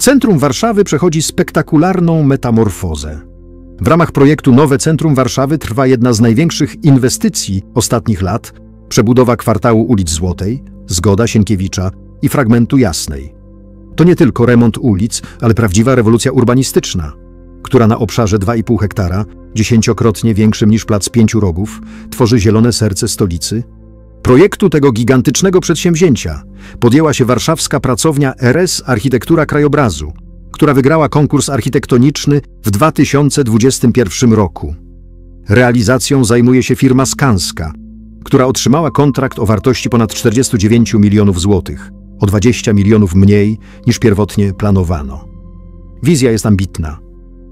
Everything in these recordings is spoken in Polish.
Centrum Warszawy przechodzi spektakularną metamorfozę. W ramach projektu Nowe Centrum Warszawy trwa jedna z największych inwestycji ostatnich lat – przebudowa kwartału ulic Złotej, Zgoda, Sienkiewicza i fragmentu Jasnej. To nie tylko remont ulic, ale prawdziwa rewolucja urbanistyczna, która na obszarze 2,5 hektara, 10-krotnie większym niż plac Pięciu Rogów, tworzy zielone serce stolicy. Projektu tego gigantycznego przedsięwzięcia podjęła się warszawska pracownia RS Architektura Krajobrazu, która wygrała konkurs architektoniczny w 2021 roku. Realizacją zajmuje się firma Skanska, która otrzymała kontrakt o wartości ponad 49 milionów złotych, o 20 milionów mniej niż pierwotnie planowano. Wizja jest ambitna.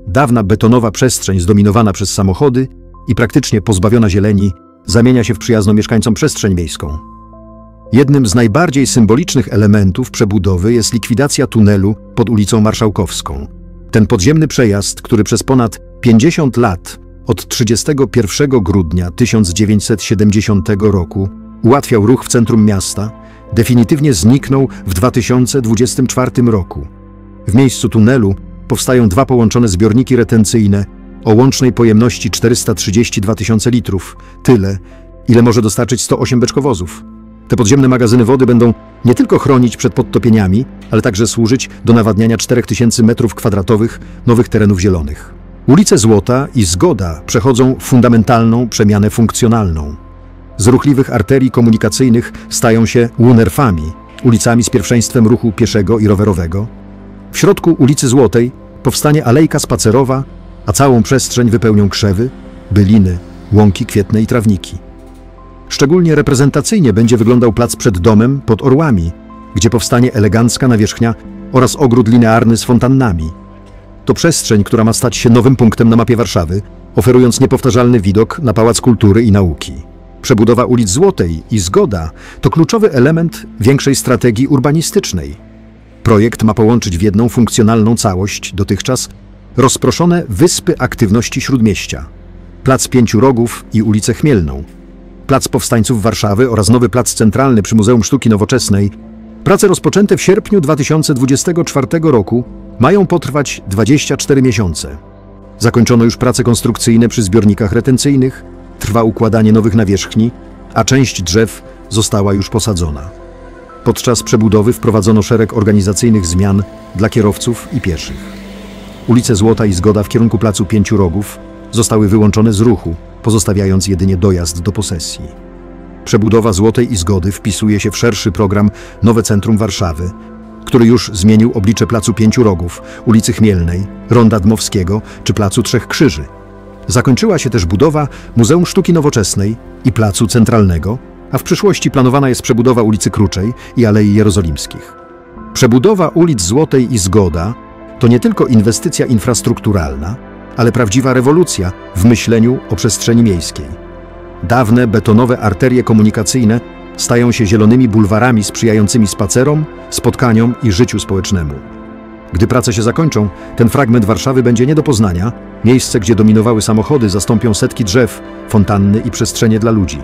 Dawna betonowa przestrzeń zdominowana przez samochody i praktycznie pozbawiona zieleni zamienia się w przyjazną mieszkańcom przestrzeń miejską. Jednym z najbardziej symbolicznych elementów przebudowy jest likwidacja tunelu pod ulicą Marszałkowską. Ten podziemny przejazd, który przez ponad 50 lat, od 31 grudnia 1970 roku, ułatwiał ruch w centrum miasta, definitywnie zniknął w 2024 roku. W miejscu tunelu powstają dwa połączone zbiorniki retencyjne o łącznej pojemności 432 tysiące litrów, tyle, ile może dostarczyć 108 beczkowozów. Te podziemne magazyny wody będą nie tylko chronić przed podtopieniami, ale także służyć do nawadniania 4000 m2 nowych terenów zielonych. Ulice Złota i Zgoda przechodzą fundamentalną przemianę funkcjonalną. Z ruchliwych arterii komunikacyjnych stają się łunerfami, ulicami z pierwszeństwem ruchu pieszego i rowerowego. W środku ulicy Złotej powstanie alejka spacerowa, a całą przestrzeń wypełnią krzewy, byliny, łąki kwietne i trawniki. Szczególnie reprezentacyjnie będzie wyglądał plac przed domem pod orłami, gdzie powstanie elegancka nawierzchnia oraz ogród linearny z fontannami. To przestrzeń, która ma stać się nowym punktem na mapie Warszawy, oferując niepowtarzalny widok na Pałac Kultury i Nauki. Przebudowa ulic Złotej i Zgoda to kluczowy element większej strategii urbanistycznej. Projekt ma połączyć w jedną funkcjonalną całość dotychczas rozproszone wyspy aktywności Śródmieścia, plac Pięciu Rogów i ulicę Chmielną, plac Powstańców Warszawy oraz nowy plac centralny przy Muzeum Sztuki Nowoczesnej. Prace rozpoczęte w sierpniu 2024 roku mają potrwać 24 miesiące. Zakończono już prace konstrukcyjne przy zbiornikach retencyjnych, trwa układanie nowych nawierzchni, a część drzew została już posadzona. Podczas przebudowy wprowadzono szereg organizacyjnych zmian dla kierowców i pieszych. Ulice Złota i Zgoda w kierunku placu Pięciu Rogów zostały wyłączone z ruchu, pozostawiając jedynie dojazd do posesji. Przebudowa Złotej i Zgody wpisuje się w szerszy program Nowe Centrum Warszawy, który już zmienił oblicze placu Pięciu Rogów, ulicy Chmielnej, Ronda Dmowskiego czy placu Trzech Krzyży. Zakończyła się też budowa Muzeum Sztuki Nowoczesnej i placu Centralnego, a w przyszłości planowana jest przebudowa ulicy Kruczej i Alei Jerozolimskich. Przebudowa ulic Złotej i Zgoda to nie tylko inwestycja infrastrukturalna, ale prawdziwa rewolucja w myśleniu o przestrzeni miejskiej. Dawne betonowe arterie komunikacyjne stają się zielonymi bulwarami sprzyjającymi spacerom, spotkaniom i życiu społecznemu. Gdy prace się zakończą, ten fragment Warszawy będzie nie do poznania. Miejsce, gdzie dominowały samochody, zastąpią setki drzew, fontanny i przestrzenie dla ludzi.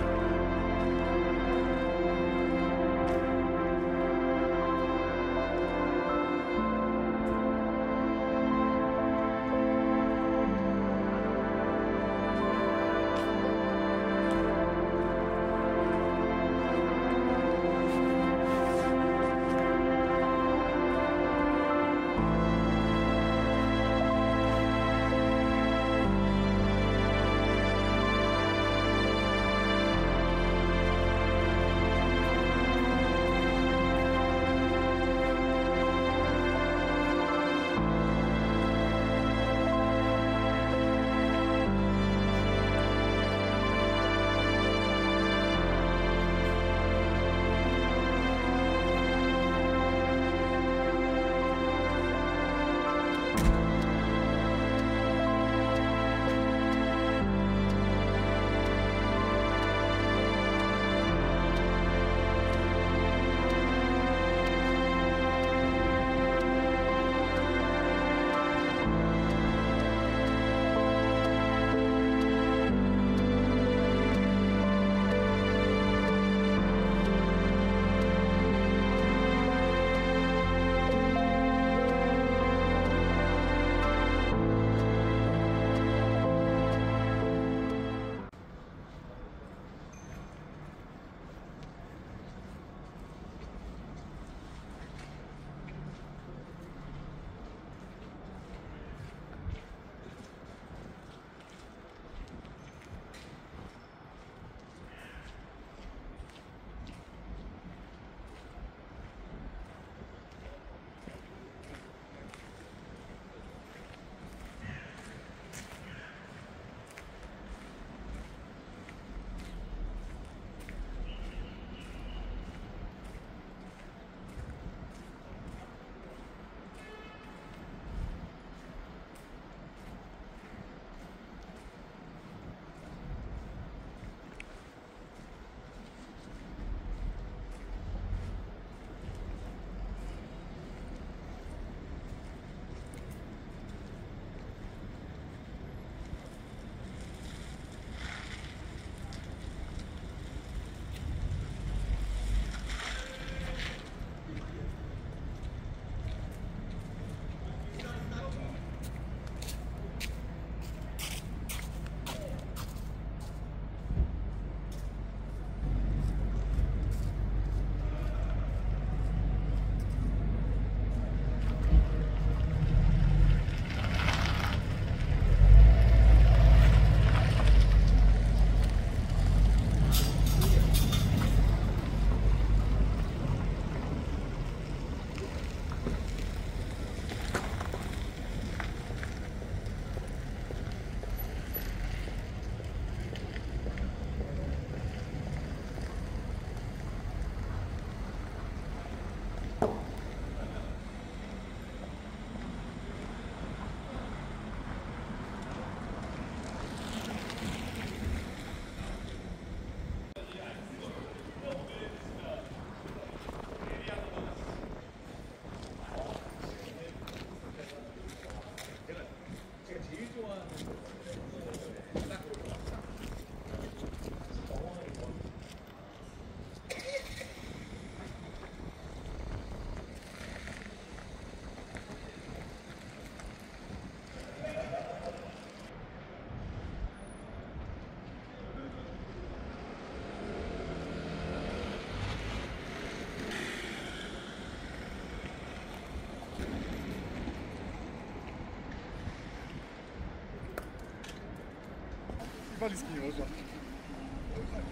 walizki nie można.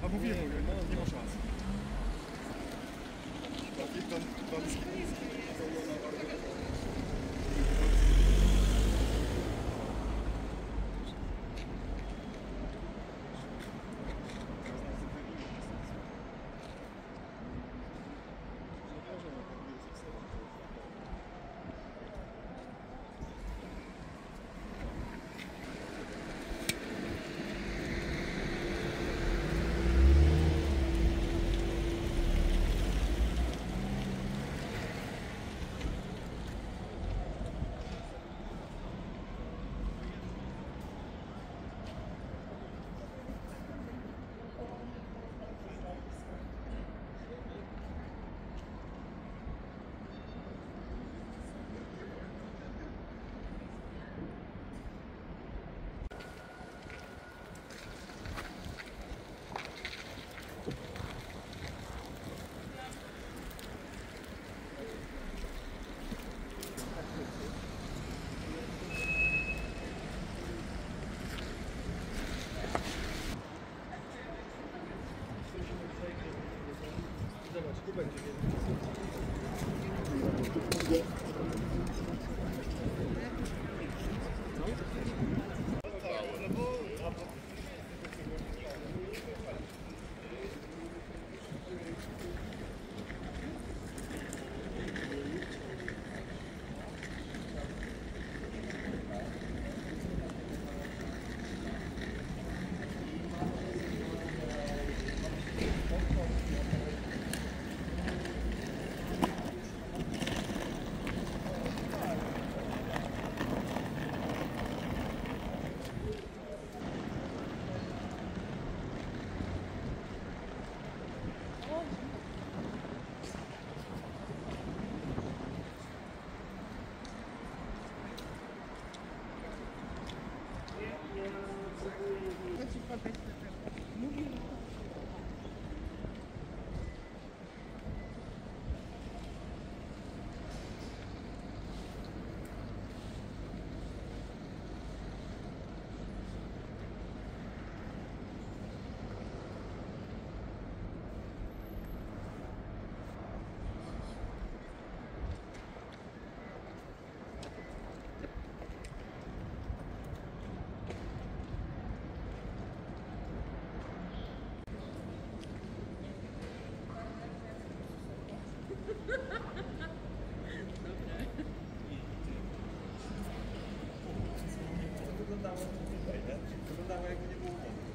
A mówiłem, nie ma szans. Walizki. Wyglądało jakby nie było wody.